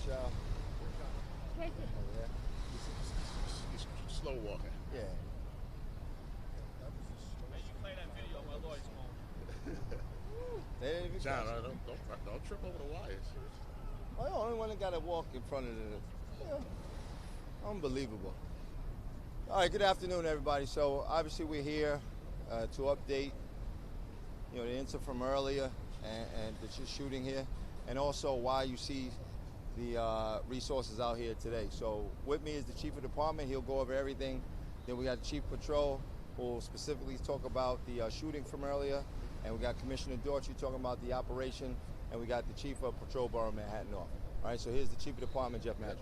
Chell. Tracy. Over there. He's slow walking. Yeah. Hey, you play that video on my lawyer's phone. They didn't even John, catch it. don't trip over the wires. I'm the only one that got to walk in front of the. Yeah. Unbelievable. All right. Good afternoon, everybody. So obviously we're here to update, the incident from earlier and the shooting here, and also why you see the resources out here today. So with me is the chief of department. He'll go over everything. Then we got Chief Patrol, who will specifically talk about the shooting from earlier. And we got Commissioner Daughtry talking about the operation. And we got the Chief of Patrol Borough Manhattan North. All right, so here's the Chief of Department, Jeff Madrick.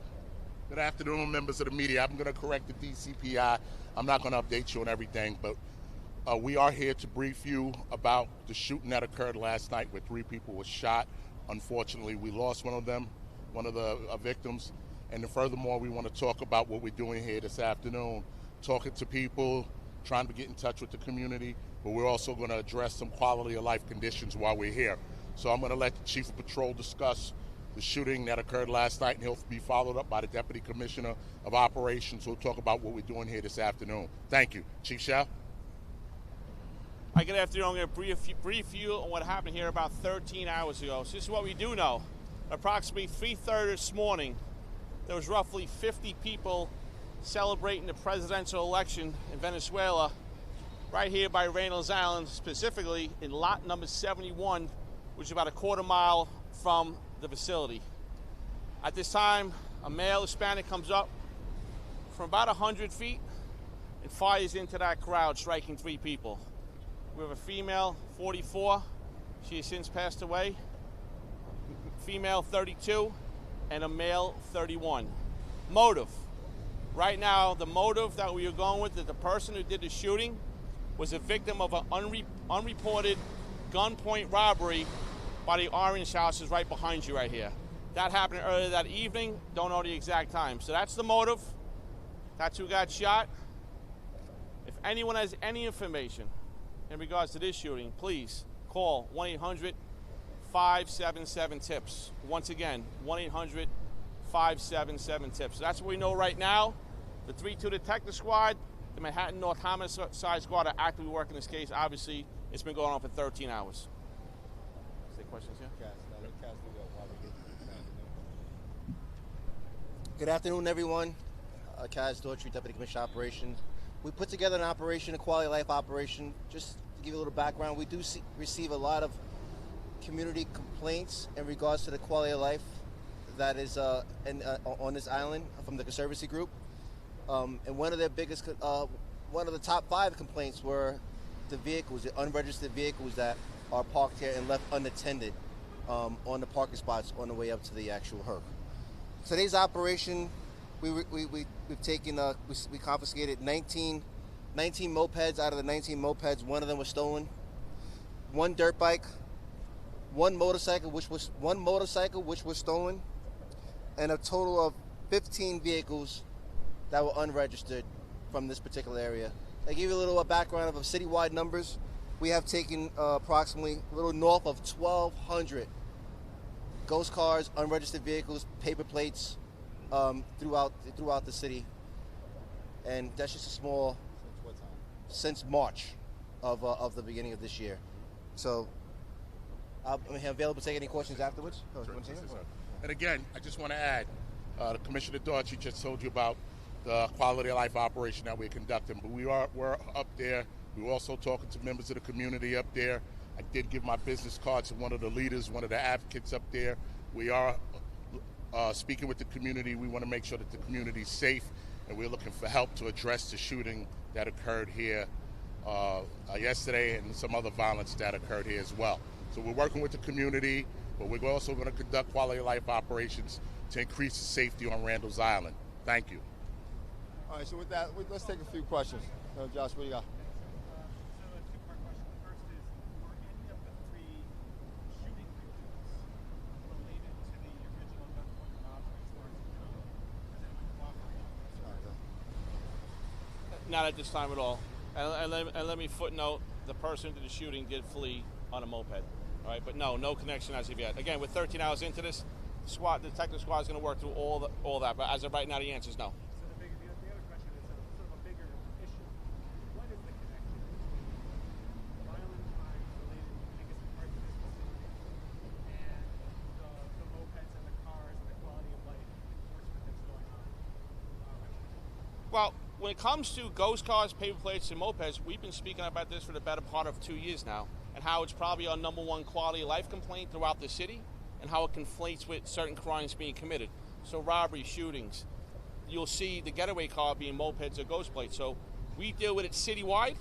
Good afternoon, members of the media. I'm going to correct the DCPI. I'm not going to update you on everything, but we are here to brief you about the shooting that occurred last night where 3 people were shot. Unfortunately, we lost one of them, one of the victims. And then furthermore, we want to talk about what we're doing here this afternoon, talking to people, trying to get in touch with the community, but we're also going to address some quality of life conditions while we're here. So I'm going to let the Chief of Patrol discuss the shooting that occurred last night, and he'll be followed up by the Deputy Commissioner of Operations, who'll talk about what we're doing here this afternoon. Thank you. Chief Chell? Hi, good afternoon. I'm going to brief you on what happened here about 13 hours ago. So this is what we do know. Approximately 3:30 this morning, there was roughly 50 people celebrating the presidential election in Venezuela right here by Reynolds Island, specifically in lot number 71, which is about a quarter mile from the facility. At this time, a male Hispanic comes up from about 100 feet and fires into that crowd, striking 3 people. We have a female, 44. She has since passed away. Female, 32, and a male, 31. Motive. Right now, the motive that we are going with is the person who did the shooting was a victim of an unreported gunpoint robbery by the Orange Houses right behind you right here. That happened earlier that evening. Don't know the exact time. So that's the motive. That's who got shot. If anyone has any information in regards to this shooting, please call 1-800-577-TIPS. Once again, 1-800-577-TIPS. So that's what we know right now. The 3-2 Detective Squad, the Manhattan North Homicide Squad are actively working this case. Obviously, it's been going on for 13 hours. Is there questions here? Good afternoon, everyone. Kaz Daughtry, Deputy Commissioner of Operations. We put together an operation, a quality of life operation. Just to give you a little background, we do receive a lot of community complaints in regards to the quality of life that is on this island from the Conservancy Group. And one of their biggest, one of the top 5 complaints were the vehicles, the unregistered vehicles that are parked here and left unattended on the parking spots on the way up to the actual HERC. Today's operation, we've taken, we confiscated 19 mopeds. Out of the 19 mopeds, one of them was stolen. 1 dirt bike, one motorcycle which was stolen, and a total of 15 vehicles that were unregistered from this particular area. I give you a little background of citywide numbers. We have taken approximately a little north of 1,200 ghost cars, unregistered vehicles, paper plates throughout the city, and that's just a small. Since what time? Since March of the beginning of this year. So I'm available to take any questions afterwards. Sure. And again, I just want to add, the Commissioner Daughtry just told you about the quality of life operation that we're conducting, but we're up there. We're also talking to members of the community up there. I did give my business card to one of the leaders, one of the advocates up there. We are speaking with the community. We want to make sure that the community is safe, and we're looking for help to address the shooting that occurred here yesterday and some other violence that occurred here as well. So we're working with the community, but we're also going to conduct quality of life operations to increase the safety on Randall's Island. Thank you. All right, so with that, let's take a few questions. Josh, what do you got? So a 2-part question. The first is, were any of the 3 shooting victims related to the original gunpoint robbery as far as you know? Has anyone cooperated? Not at this time at all. And let me footnote, the person who did the shooting did flee on a moped. All right, but no connection as of yet. Again, we're 13 hours into this. detective squad is going to work through all that. But as of right now, the answer is no. So the other question is sort of a bigger issue. What is the connection between violent crimes related, I guess, in part to this facility and the mopeds and the cars and the quality of life enforcement that's going on? Well, when it comes to ghost cars, paper plates, and mopeds, we've been speaking about this for the better part of 2 years now, and how it's probably our #1 quality of life complaint throughout the city, and how it conflates with certain crimes being committed. So robbery, shootings, you'll see the getaway car being mopeds or ghost plates. So we deal with it citywide,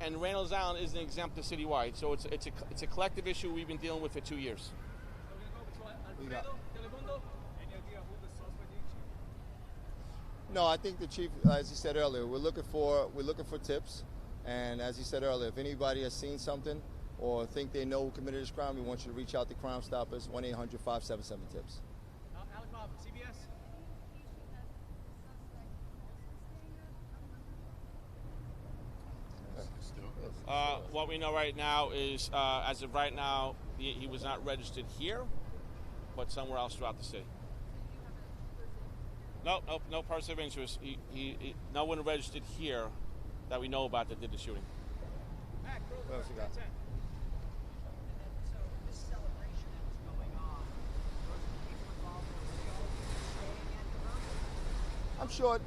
and Reynolds Island isn't exempt to citywide. So it's a collective issue we've been dealing with for 2 years. We got- Any idea who the suspect is, Chief? No, I think the chief, as he said earlier, we're looking for tips, and as he said earlier, if anybody has seen something or think they know who committed this crime, we want you to reach out to Crime Stoppers, 1-800-577-TIPS. Alec Bob, CBS. What we know right now is, as of right now, he was not registered here, but somewhere else throughout the city. No person of interest. No one registered here that we know about that did the shooting. What else you got? So this celebration that was going on, those people involved were staying at the property? I'm sure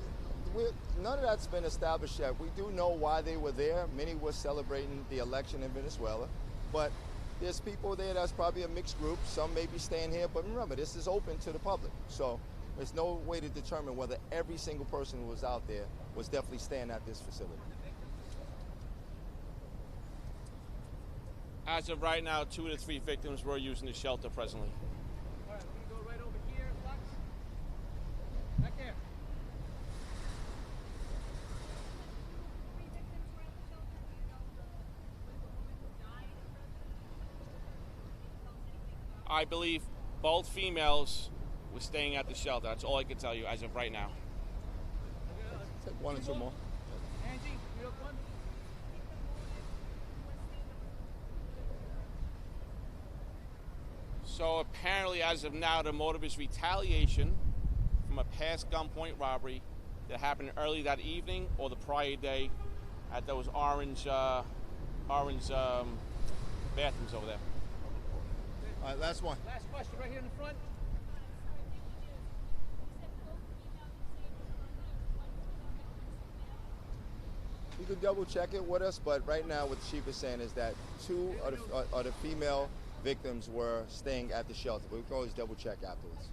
none of that's been established yet. We do know why they were there. Many were celebrating the election in Venezuela, but there's people there that's probably a mixed group. Some may be staying here, but remember, this is open to the public. So there's no way to determine whether every single person who was out there was definitely staying at this facility. As of right now, 2 of the 3 victims were using the shelter presently. All right, we're gonna go right over here, Fox. Back there. I believe both females were staying at the shelter. That's all I can tell you as of right now. Take 1 or 2 more. Angie, you have one? So apparently, as of now, the motive is retaliation from a past gunpoint robbery that happened early that evening or the prior day at those orange bathrooms over there. All right, last one. Last question right here in the front. You can double check it with us, but right now what the chief is saying is that 2 of the female victims were staying at the shelter, but we can always double check afterwards.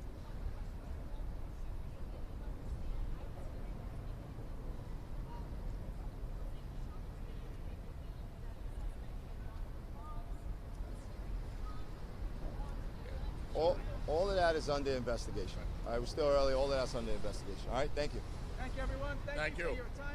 All of that is under investigation. All right, we're still early. All of that's under investigation. All right, thank you. Thank you, everyone. Thank Thank you for you. your time.